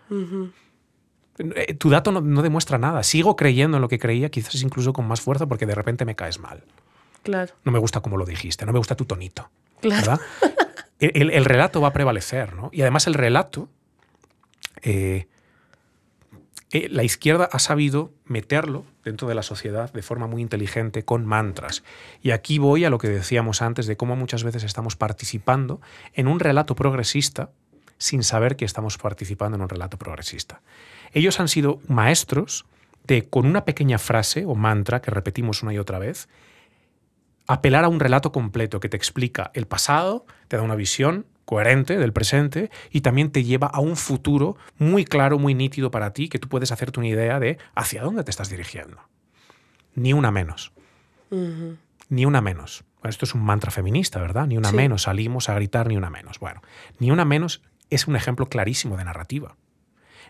Tu dato no demuestra nada. Sigo creyendo en lo que creía, quizás incluso con más fuerza, porque de repente me caes mal. Claro. No me gusta cómo lo dijiste, no me gusta tu tonito. Claro. ¿Verdad? El relato va a prevalecer, ¿no? Y además el relato, la izquierda ha sabido meterlo dentro de la sociedad de forma muy inteligente con mantras. Y aquí voy a lo que decíamos antes de cómo muchas veces estamos participando en un relato progresista sin saber que estamos participando en un relato progresista. Ellos han sido maestros de, con una pequeña frase o mantra que repetimos una y otra vez, apelar a un relato completo que te explica el pasado, te da una visión coherente del presente y también te lleva a un futuro muy claro, muy nítido para ti, que tú puedes hacerte una idea de hacia dónde te estás dirigiendo. Ni una menos. Ni una menos. Bueno, esto es un mantra feminista, ¿verdad? Ni una menos. Salimos a gritar ni una menos. Bueno, ni una menos es un ejemplo clarísimo de narrativa.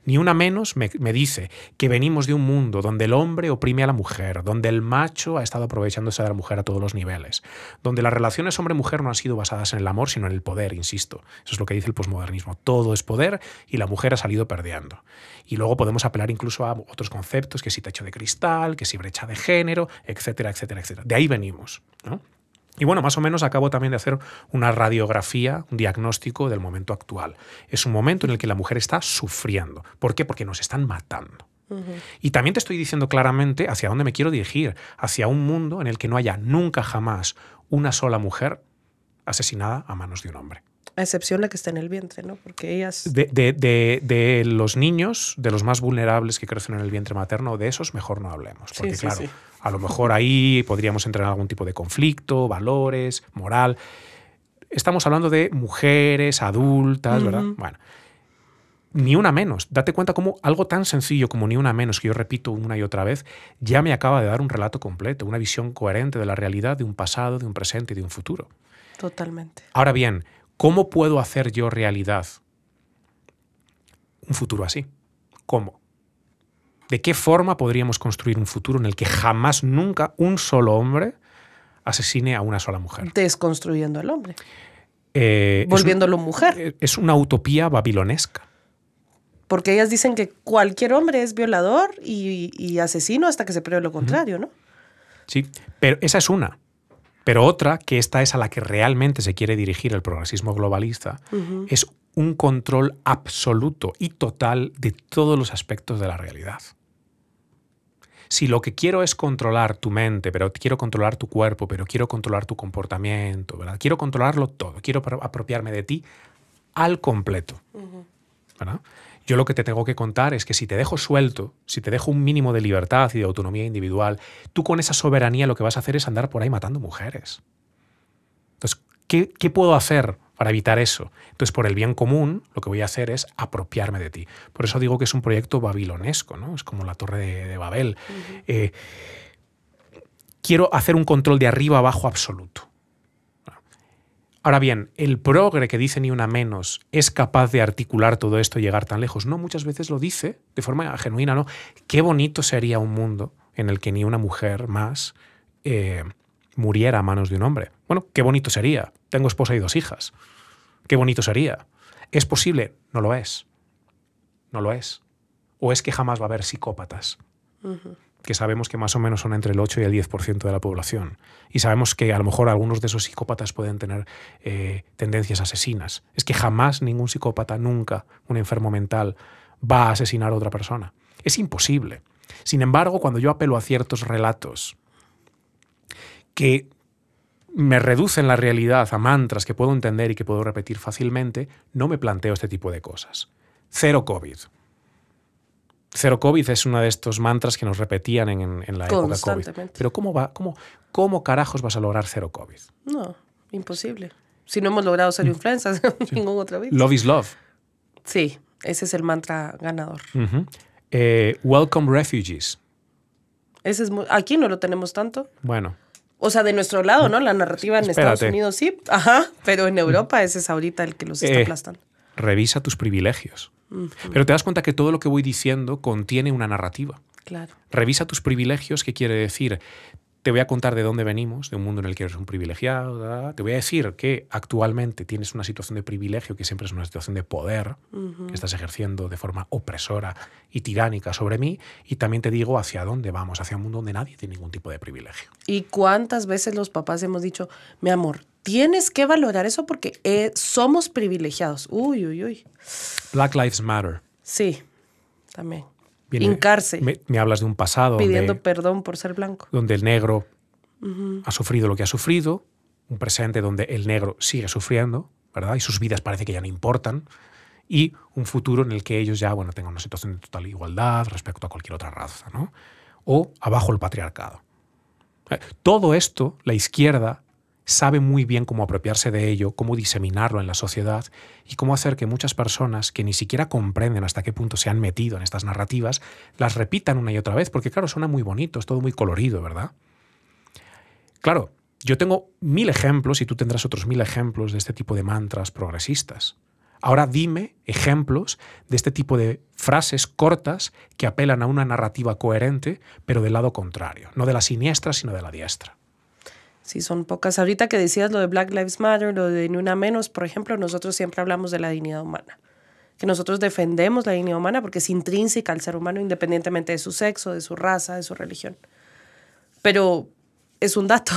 Ni una menos me dice que venimos de un mundo donde el hombre oprime a la mujer, donde el macho ha estado aprovechándose de la mujer a todos los niveles, donde las relaciones hombre-mujer no han sido basadas en el amor, sino en el poder, insisto. Eso es lo que dice el posmodernismo. Todo es poder y la mujer ha salido perdiendo. Y luego podemos apelar incluso a otros conceptos, que si techo de cristal, que si brecha de género, etcétera, etcétera, etcétera. De ahí venimos, ¿no? Y bueno, más o menos acabo también de hacer una radiografía, un diagnóstico del momento actual. Es un momento en el que la mujer está sufriendo. ¿Por qué? Porque nos están matando. Y también te estoy diciendo claramente hacia dónde me quiero dirigir, hacia un mundo en el que no haya nunca jamás una sola mujer asesinada a manos de un hombre. A excepción la que está en el vientre, ¿no? Porque ellas... De los niños, de los más vulnerables que crecen en el vientre materno, de esos mejor no hablemos. Porque claro, a lo mejor ahí podríamos entrar en algún tipo de conflicto, valores, moral. Estamos hablando de mujeres, adultas, ¿verdad? Bueno, ni una menos. Date cuenta cómo algo tan sencillo como ni una menos, que yo repito una y otra vez, ya me acaba de dar un relato completo, una visión coherente de la realidad, de un pasado, de un presente y de un futuro. Totalmente. Ahora bien, ¿cómo puedo hacer yo realidad un futuro así? ¿Cómo? ¿De qué forma podríamos construir un futuro en el que jamás, nunca, un solo hombre asesine a una sola mujer? Desconstruyendo al hombre. Volviéndolo mujer. Es una utopía babilonesca. Porque ellas dicen que cualquier hombre es violador y asesino hasta que se pruebe lo contrario, ¿no? Sí, pero esa es una. Pero otra, que esta es a la que realmente se quiere dirigir el progresismo globalista, es un control absoluto y total de todos los aspectos de la realidad. Si lo que quiero es controlar tu mente, pero quiero controlar tu cuerpo, pero quiero controlar tu comportamiento, ¿verdad? Quiero controlarlo todo, quiero apropiarme de ti al completo, ¿verdad? Yo lo que te tengo que contar es que si te dejo suelto, si te dejo un mínimo de libertad y de autonomía individual, tú con esa soberanía lo que vas a hacer es andar por ahí matando mujeres. Entonces, ¿qué puedo hacer para evitar eso? Entonces, por el bien común, lo que voy a hacer es apropiarme de ti. Por eso digo que es un proyecto babilonesco, ¿no? Es como la Torre de Babel. Quiero hacer un control de arriba abajo absoluto. Ahora bien, el progre que dice ni una menos es capaz de articular todo esto y llegar tan lejos. No, muchas veces lo dice de forma genuina, ¿no? Qué bonito sería un mundo en el que ni una mujer más muriera a manos de un hombre. Bueno, qué bonito sería. Tengo esposa y 2 hijas. Qué bonito sería. ¿Es posible? No lo es. No lo es. ¿O es que jamás va a haber psicópatas? Que sabemos que más o menos son entre el 8 y el 10% de la población. Y sabemos que a lo mejor algunos de esos psicópatas pueden tener tendencias asesinas. Es que jamás ningún psicópata, nunca un enfermo mental, va a asesinar a otra persona. Es imposible. Sin embargo, cuando yo apelo a ciertos relatos que me reducen la realidad a mantras que puedo entender y que puedo repetir fácilmente, no me planteo este tipo de cosas. Cero COVID. Cero COVID es uno de estos mantras que nos repetían en la época COVID. Pero ¿cómo carajos vas a lograr cero COVID? No, imposible. Si no hemos logrado cero influencias, ningún otro virus. Love is love. Sí, ese es el mantra ganador. Welcome refugees. Ese es aquí no lo tenemos tanto. Bueno. O sea, de nuestro lado, ¿no? La narrativa en Estados Unidos sí. Ajá, pero en Europa ese es ahorita el que los está aplastando. Revisa tus privilegios. Pero te das cuenta que todo lo que voy diciendo contiene una narrativa. Claro. Revisa tus privilegios, ¿qué quiere decir? Te voy a contar de dónde venimos, de un mundo en el que eres un privilegiado. ¿verdad? Te voy a decir que actualmente tienes una situación de privilegio que siempre es una situación de poder que estás ejerciendo de forma opresora y tiránica sobre mí. Y también te digo hacia dónde vamos, hacia un mundo donde nadie tiene ningún tipo de privilegio. ¿Y cuántas veces los papás hemos dicho, mi amor, tienes que valorar eso porque somos privilegiados? Uy, uy, uy. Black Lives Matter. Sí, también. Hincarse. Me hablas de un pasado pidiendo perdón por ser blanco. Donde el negro ha sufrido lo que ha sufrido, un presente donde el negro sigue sufriendo, ¿verdad? Y sus vidas parece que ya no importan, y un futuro en el que ellos ya tengan una situación de total igualdad respecto a cualquier otra raza, ¿no? O abajo el patriarcado. Todo esto, la izquierda sabe muy bien cómo apropiarse de ello, cómo diseminarlo en la sociedad y cómo hacer que muchas personas que ni siquiera comprenden hasta qué punto se han metido en estas narrativas, las repitan una y otra vez, porque claro, suena muy bonito, es todo muy colorido, ¿verdad? Claro, yo tengo 1000 ejemplos y tú tendrás otros 1000 ejemplos de este tipo de mantras progresistas. Ahora dime ejemplos de este tipo de frases cortas que apelan a una narrativa coherente, pero del lado contrario, no de la siniestra, sino de la diestra. Sí, son pocas. Ahorita que decías lo de Black Lives Matter, lo de Ni Una Menos, por ejemplo, nosotros siempre hablamos de la dignidad humana. Que nosotros defendemos la dignidad humana porque es intrínseca al ser humano independientemente de su sexo, de su raza, de su religión. Pero es un dato.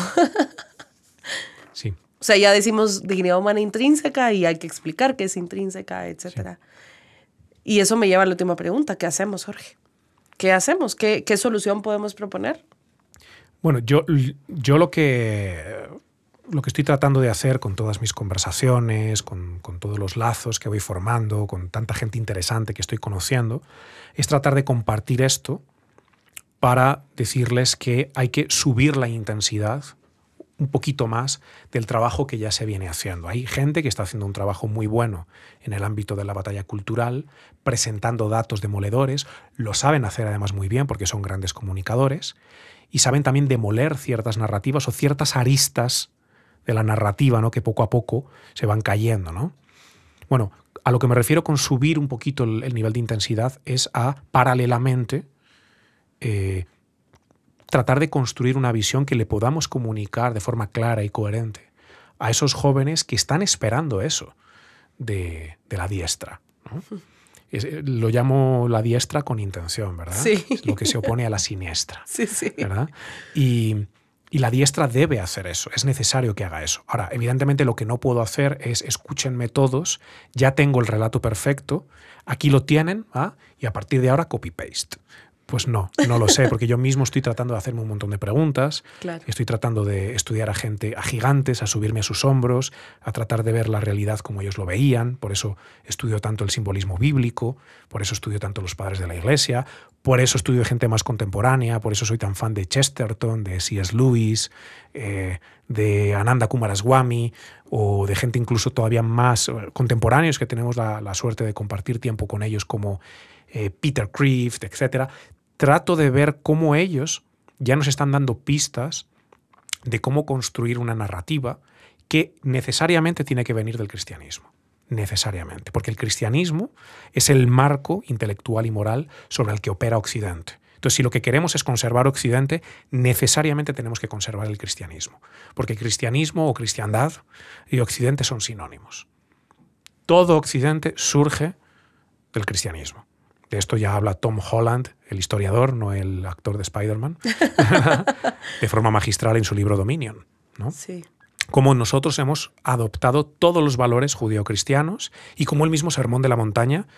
Sí. O sea, ya decimos dignidad humana intrínseca y hay que explicar qué es intrínseca, etc. Sí. Y eso me lleva a la última pregunta. ¿Qué hacemos, Jorge? ¿Qué hacemos? ¿Qué solución podemos proponer? Bueno, yo lo que estoy tratando de hacer con todas mis conversaciones, con todos los lazos que voy formando, con tanta gente interesante que estoy conociendo, es tratar de compartir esto para decirles que hay que subir la intensidad un poquito más del trabajo que ya se viene haciendo. Hay gente que está haciendo un trabajo muy bueno en el ámbito de la batalla cultural, presentando datos demoledores, lo saben hacer además muy bien porque son grandes comunicadores y saben también demoler ciertas narrativas o ciertas aristas de la narrativa, ¿no?, que poco a poco se van cayendo, ¿no? Bueno, a lo que me refiero con subir un poquito el nivel de intensidad es a, paralelamente, tratar de construir una visión que le podamos comunicar de forma clara y coherente a esos jóvenes que están esperando eso de la diestra, ¿no? Lo llamo la diestra con intención, ¿verdad? Sí. Es lo que se opone a la siniestra. Sí, sí. ¿Verdad? Y la diestra debe hacer eso, es necesario que haga eso. Ahora, evidentemente lo que no puedo hacer es escúchenme todos, ya tengo el relato perfecto, aquí lo tienen, ¿ah? Y a partir de ahora copy-paste. Pues no lo sé, porque yo mismo estoy tratando de hacerme un montón de preguntas, claro. Estoy tratando de estudiar a gente, a gigantes, a subirme a sus hombros, a tratar de ver la realidad como ellos lo veían, por eso estudio tanto el simbolismo bíblico, por eso estudio tanto los padres de la Iglesia, por eso estudio gente más contemporánea, por eso soy tan fan de Chesterton, de C.S. Lewis, de Ananda Coomaraswamy o de gente incluso todavía más contemporáneos que tenemos la suerte de compartir tiempo con ellos como Peter Kreeft, etc. Trato de ver cómo ellos ya nos están dando pistas de cómo construir una narrativa que necesariamente tiene que venir del cristianismo. Necesariamente. Porque el cristianismo es el marco intelectual y moral sobre el que opera Occidente. Entonces, si lo que queremos es conservar Occidente, necesariamente tenemos que conservar el cristianismo. Porque cristianismo o cristiandad y Occidente son sinónimos. Todo Occidente surge del cristianismo. De esto ya habla Tom Holland, el historiador, no el actor de Spider-Man, de forma magistral en su libro Dominion, ¿no? Sí. Cómo nosotros hemos adoptado todos los valores judeocristianos y cómo el mismo Sermón de la Montaña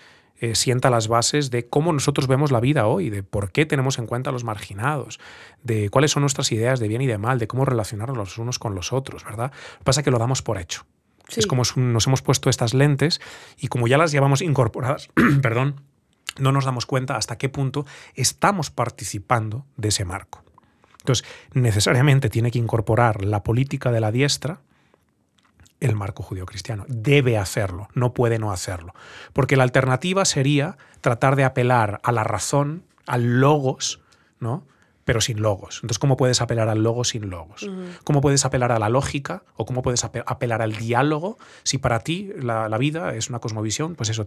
sienta las bases de cómo nosotros vemos la vida hoy, de por qué tenemos en cuenta a los marginados, de cuáles son nuestras ideas de bien y de mal, de cómo relacionarnos los unos con los otros, ¿verdad? Lo que pasa es que lo damos por hecho. Sí. Es como nos hemos puesto estas lentes y como ya las llevamos incorporadas, perdón, no nos damos cuenta hasta qué punto estamos participando de ese marco. Entonces, necesariamente tiene que incorporar la política de la diestra el marco judeocristiano. Debe hacerlo, no puede no hacerlo. Porque la alternativa sería tratar de apelar a la razón, al logos, ¿no?, pero sin logos. Entonces, ¿cómo puedes apelar al logos sin logos? ¿Cómo puedes apelar a la lógica o cómo puedes apelar al diálogo si para ti la vida es una cosmovisión, pues eso,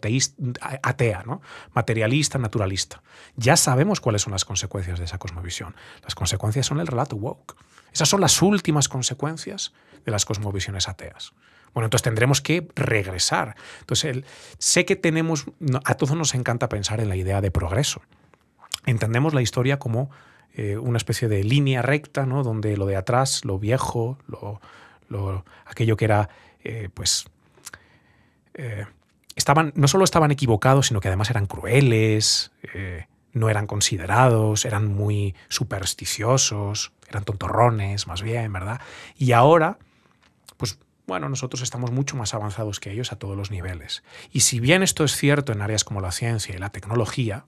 atea, ¿no?, materialista, naturalista? Ya sabemos cuáles son las consecuencias de esa cosmovisión. Las consecuencias son el relato woke. Esas son las últimas consecuencias de las cosmovisiones ateas. Bueno, entonces tendremos que regresar. Entonces, sé que a todos nos encanta pensar en la idea de progreso. Entendemos la historia como una especie de línea recta, ¿no?, donde lo de atrás, lo viejo, aquello que era, no solo estaban equivocados, sino que además eran crueles, no eran considerados, eran muy supersticiosos, eran tontorrones, más bien, ¿verdad? Y ahora, pues bueno, nosotros estamos mucho más avanzados que ellos a todos los niveles. Y si bien esto es cierto en áreas como la ciencia y la tecnología,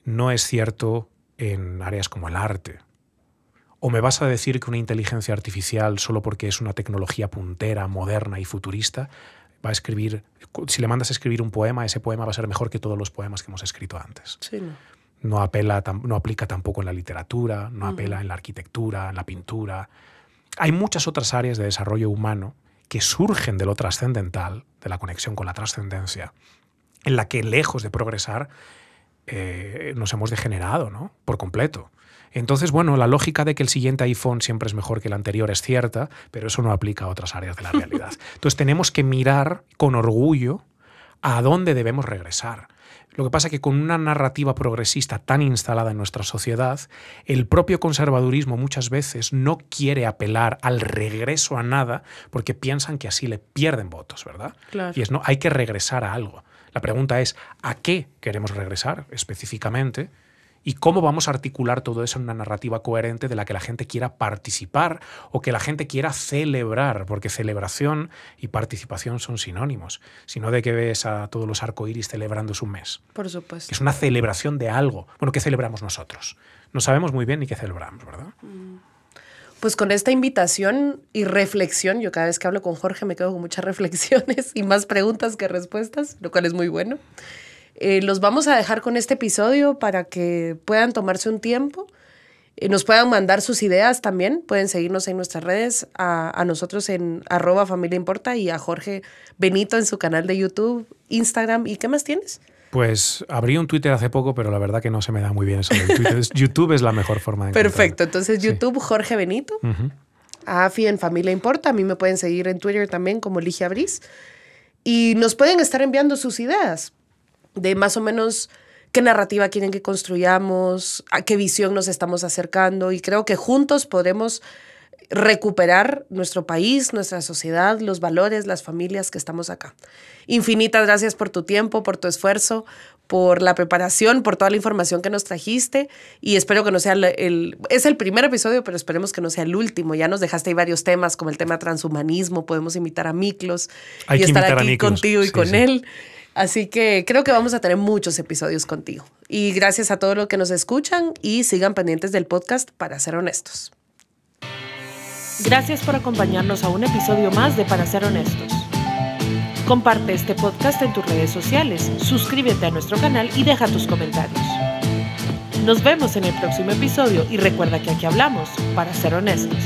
no es cierto en áreas como el arte. ¿O me vas a decir que una inteligencia artificial, solo porque es una tecnología puntera, moderna y futurista, va a escribir, si le mandas a escribir un poema, ese poema va a ser mejor que todos los poemas que hemos escrito antes? Sí, no. No aplica tampoco en la literatura, no apela en la arquitectura, en la pintura. Hay muchas otras áreas de desarrollo humano que surgen de lo trascendental, de la conexión con la trascendencia, en la que, lejos de progresar, nos hemos degenerado, ¿no?, por completo. Entonces, bueno, la lógica de que el siguiente iPhone siempre es mejor que el anterior es cierta, pero eso no aplica a otras áreas de la realidad. Entonces tenemos que mirar con orgullo a dónde debemos regresar. Lo que pasa es que con una narrativa progresista tan instalada en nuestra sociedad, el propio conservadurismo muchas veces no quiere apelar al regreso a nada porque piensan que así le pierden votos, ¿verdad? Claro. Y es, no, hay que regresar a algo. La pregunta es, ¿a qué queremos regresar específicamente? ¿Y cómo vamos a articular todo eso en una narrativa coherente de la que la gente quiera participar o que la gente quiera celebrar? Porque celebración y participación son sinónimos. Si no, ¿de qué ves a todos los arcoíris celebrándose un mes? Por supuesto. Es una celebración de algo. Bueno, ¿qué celebramos nosotros? No sabemos muy bien ni qué celebramos, ¿verdad? Pues con esta invitación y reflexión, yo cada vez que hablo con Jorge me quedo con muchas reflexiones y más preguntas que respuestas, lo cual es muy bueno. Los vamos a dejar con este episodio para que puedan tomarse un tiempo, nos puedan mandar sus ideas también, pueden seguirnos en nuestras redes, a nosotros en @familiaimporta y a Jorge Benito en su canal de YouTube, Instagram. ¿Y qué más tienes? Pues abrí un Twitter hace poco, pero la verdad que no se me da muy bien eso del Twitter. YouTube es la mejor forma de encontrar. Perfecto, entonces YouTube, sí. Jorge Benito, a Afi en Familia Importa, a mí me pueden seguir en Twitter también como Ligia Briz, y nos pueden estar enviando sus ideas de más o menos qué narrativa quieren que construyamos, a qué visión nos estamos acercando, y creo que juntos podremos recuperar nuestro país, nuestra sociedad, los valores, las familias que estamos acá. Infinitas gracias por tu tiempo, por tu esfuerzo, por la preparación, por toda la información que nos trajiste, y espero que no sea es el primer episodio, pero esperemos que no sea el último. Ya nos dejaste ahí varios temas, como el tema transhumanismo, podemos invitar a Miklos y estar aquí contigo y con él. Así que creo que vamos a tener muchos episodios contigo. Y gracias a todos los que nos escuchan y sigan pendientes del podcast Para Ser Honestos. Gracias por acompañarnos a un episodio más de Para Ser Honestos. Comparte este podcast en tus redes sociales, suscríbete a nuestro canal y deja tus comentarios. Nos vemos en el próximo episodio y recuerda que aquí hablamos para ser honestos.